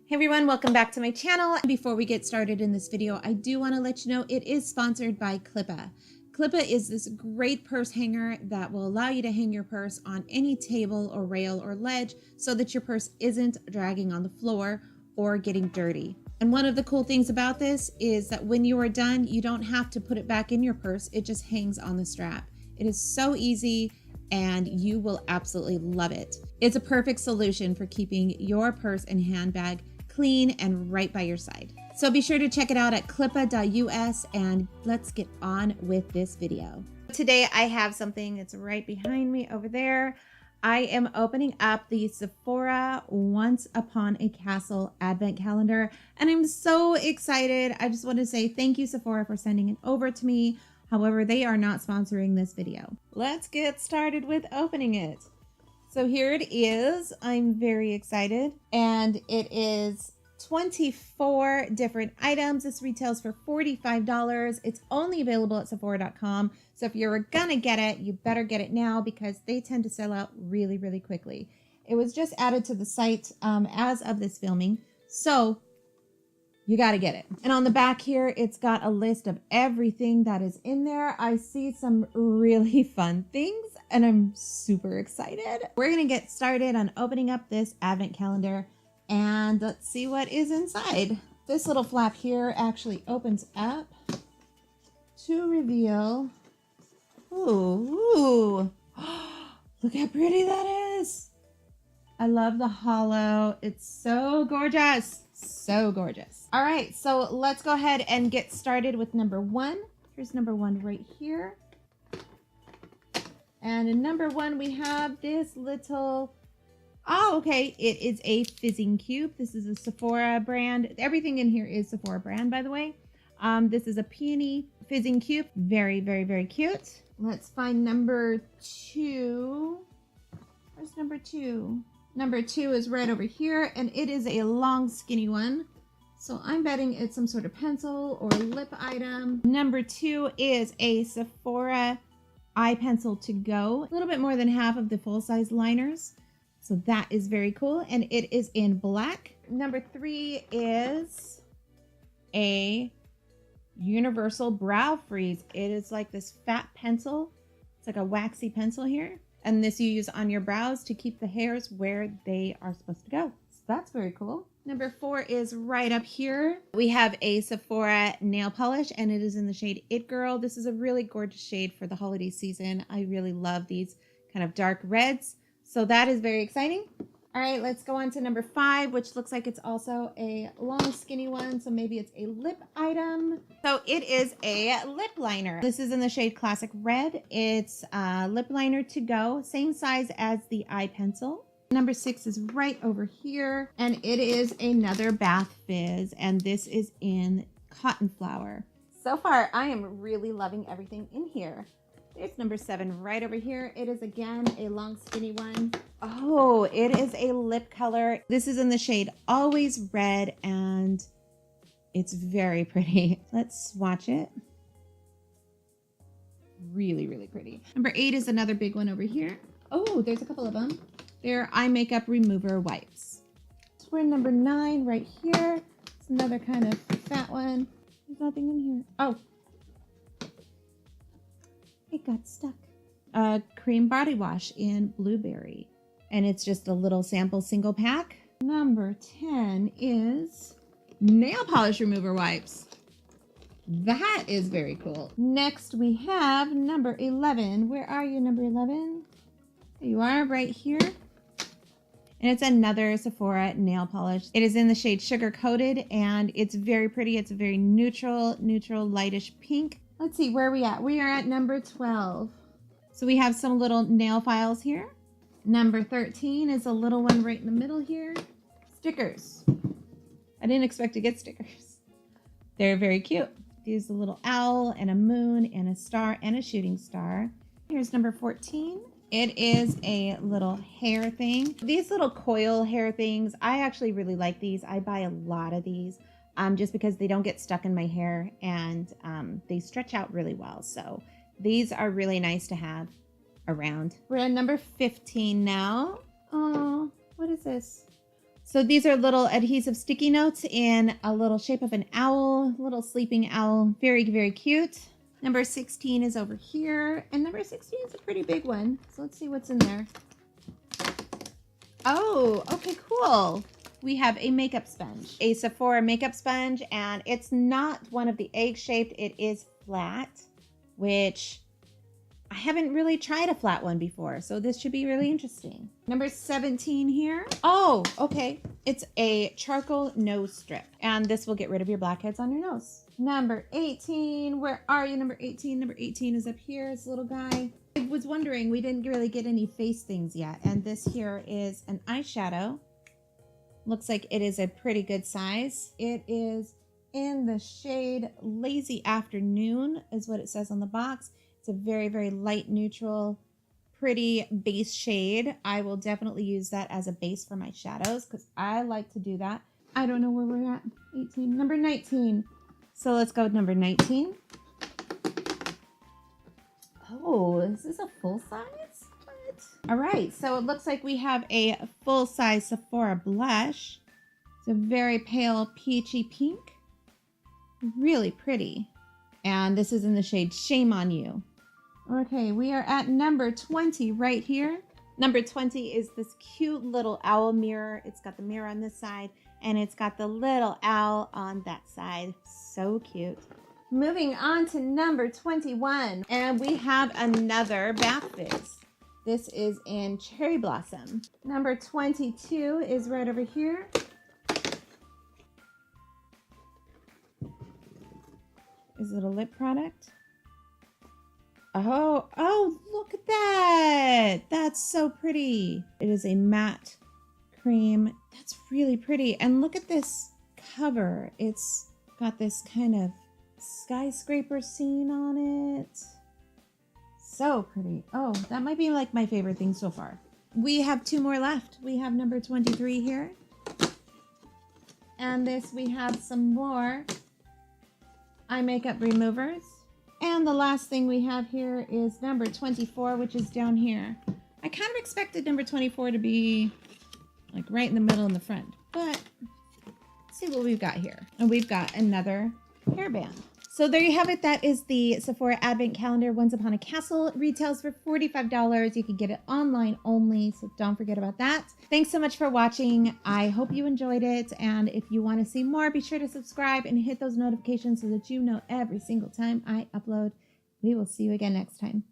Hey everyone, welcome back to my channel. Before we get started in this video, I do want to let you know it is sponsored by Clippa. Clippa is this great purse hanger that will allow you to hang your purse on any table or rail or ledge so that your purse isn't dragging on the floor or getting dirty. And one of the cool things about this is that when you are done, you don't have to put it back in your purse. It just hangs on the strap. It is so easy and you will absolutely love it. It's a perfect solution for keeping your purse and handbag clean and right by your side. So be sure to check it out at clippa.us and let's get on with this video. Today I have something that's right behind me over there. I am opening up the Sephora Once Upon a Castle advent calendar and I'm so excited. I just want to say thank you, Sephora, for sending it over to me. However, they are not sponsoring this video. Let's get started with opening it. So here it is. I'm very excited. And it is 24 different items. This retails for $45. It's only available at Sephora.com. So if you're gonna get it, you better get it now because they tend to sell out really, really quickly. It was just added to the site as of this filming. So you got to get it. And on the back here, it's got a list of everything that is in there. I see some really fun things and I'm super excited. We're going to get started on opening up this advent calendar and let's see what is inside. This little flap here actually opens up to reveal. Ooh. Look how pretty that is. I love the hollow. It's so gorgeous. So gorgeous. All right, so let's go ahead and get started with number one. Here's number one right here. And in number one, we have this little, okay. It is a fizzing cube. This is a Sephora brand. Everything in here is Sephora brand, by the way. This is a peony fizzing cube. Very, very, very cute. Let's find number two. Where's number two? Number two is right over here, and it is a long, skinny one. So I'm betting it's some sort of pencil or lip item. Number two is a Sephora I Pencil to go. A little bit more than half of the full-size liners. So that is very cool, and it is in black. Number three is a Universal Brow Freeze. It is like this fat pencil. It's like a waxy pencil here. And this you use on your brows to keep the hairs where they are supposed to go. So that's very cool. Number four is right up here. We have a Sephora nail polish and it is in the shade It Girl. This is a really gorgeous shade for the holiday season. I really love these kind of dark reds. So that is very exciting. All right, let's go on to number five, which looks like it's also a long, skinny one. So maybe it's a lip item. So it is a lip liner. This is in the shade Classic Red. It's a lip liner to go, same size as the eye pencil. Number six is right over here, and it is another Bath Fizz, and this is in Cotton Flower. So far, I am really loving everything in here. There's number seven right over here. It is again a long skinny one. Oh, it is a lip color. This is in the shade Always Red and it's very pretty. Let's swatch it. Really, really pretty. Number eight is another big one over here. Oh, there's a couple of them. They're eye makeup remover wipes. So we're in number nine right here. It's another kind of fat one. There's nothing in here. Oh. It got stuck. A cream body wash in Blueberry. And it's just a little sample single pack. Number 10 is nail polish remover wipes. That is very cool. Next we have number 11. Where are you, number 11? There you are, right here. And it's another Sephora nail polish. It is in the shade Sugar Coated and it's very pretty. It's a very neutral, lightish pink. Let's see, where are we at? We are at number 12. So we have some little nail files here. Number 13 is a little one right in the middle here. Stickers. I didn't expect to get stickers. They're very cute. There's a little owl and a moon and a star and a shooting star. Here's number 14. It is a little hair thing. These little coil hair things, I actually really like these. I buy a lot of these. Just because they don't get stuck in my hair and they stretch out really well. So these are really nice to have around. We're at number 15 now. Oh, what is this? So these are little adhesive sticky notes in a little shape of an owl, little sleeping owl. Very, very cute. Number 16 is over here, and number 16 is a pretty big one. So let's see what's in there. Oh, okay, cool. We have a makeup sponge, a Sephora makeup sponge, and it's not one of the egg-shaped. It is flat, which I haven't really tried a flat one before, so this should be really interesting. Number 17 here. Oh, okay. It's a charcoal nose strip, and this will get rid of your blackheads on your nose. Number 18, where are you, number 18? Number 18 is up here, this little guy. I was wondering, we didn't really get any face things yet, and this here is an eyeshadow. Looks like it is a pretty good size. It is in the shade Lazy Afternoon, is what it says on the box. It's a very, very light, neutral, pretty base shade. I will definitely use that as a base for my shadows because I like to do that. I don't know where we're at. 18, number 19. So let's go with number 19. Oh, is this a full size? What? All right, so it looks like we have a full size Sephora blush. It's a very pale peachy pink. Really pretty. And this is in the shade Shame on You. Okay, we are at number 20 right here. Number 20 is this cute little owl mirror. It's got the mirror on this side, and it's got the little owl on that side. So cute. Moving on to number 21, and we have another bath fizz. This is in Cherry Blossom. Number 22 is right over here. Is it a lip product? Oh, look at that. That's so pretty. It is a matte cream. That's really pretty. And look at this cover. It's got this kind of skyscraper scene on it. So pretty. Oh, that might be like my favorite thing so far. We have two more left. We have number 23 here. And this, we have some more eye makeup removers. And the last thing we have here is number 24, which is down here. I kind of expected number 24 to be like right in the middle in the front, but let's see what we've got here. And we've got another hairband. So there you have it. That is the Sephora Advent Calendar Once Upon a Castle. It retails for $45. You can get it online only, so don't forget about that. Thanks so much for watching. I hope you enjoyed it. And if you want to see more, be sure to subscribe and hit those notifications so that you know every single time I upload. We will see you again next time.